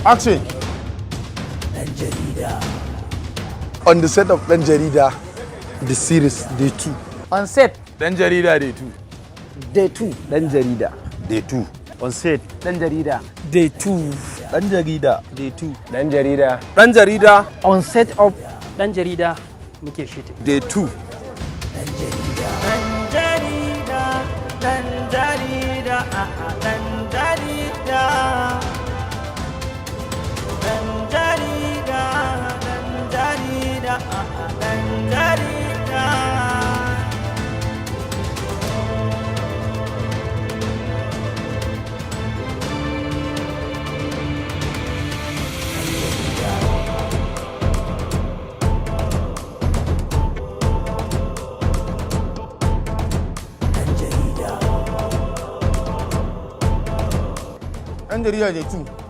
Action. On the set of Dan Jarida, the series Day 2. On set. Dan Jarida Day 2. Day 2. Dan Jarida. Day 2. On set. Dan Jarida. Day 2. Dan Jarida Day 2. Dan Jarida. Dan Jarida On set of Dan Jarida muke shooting. Day 2. Dan jarida, dan jarida, dan jarida. Dan jarida, dan jarida, dan jarida. Dan Jarida Day 2.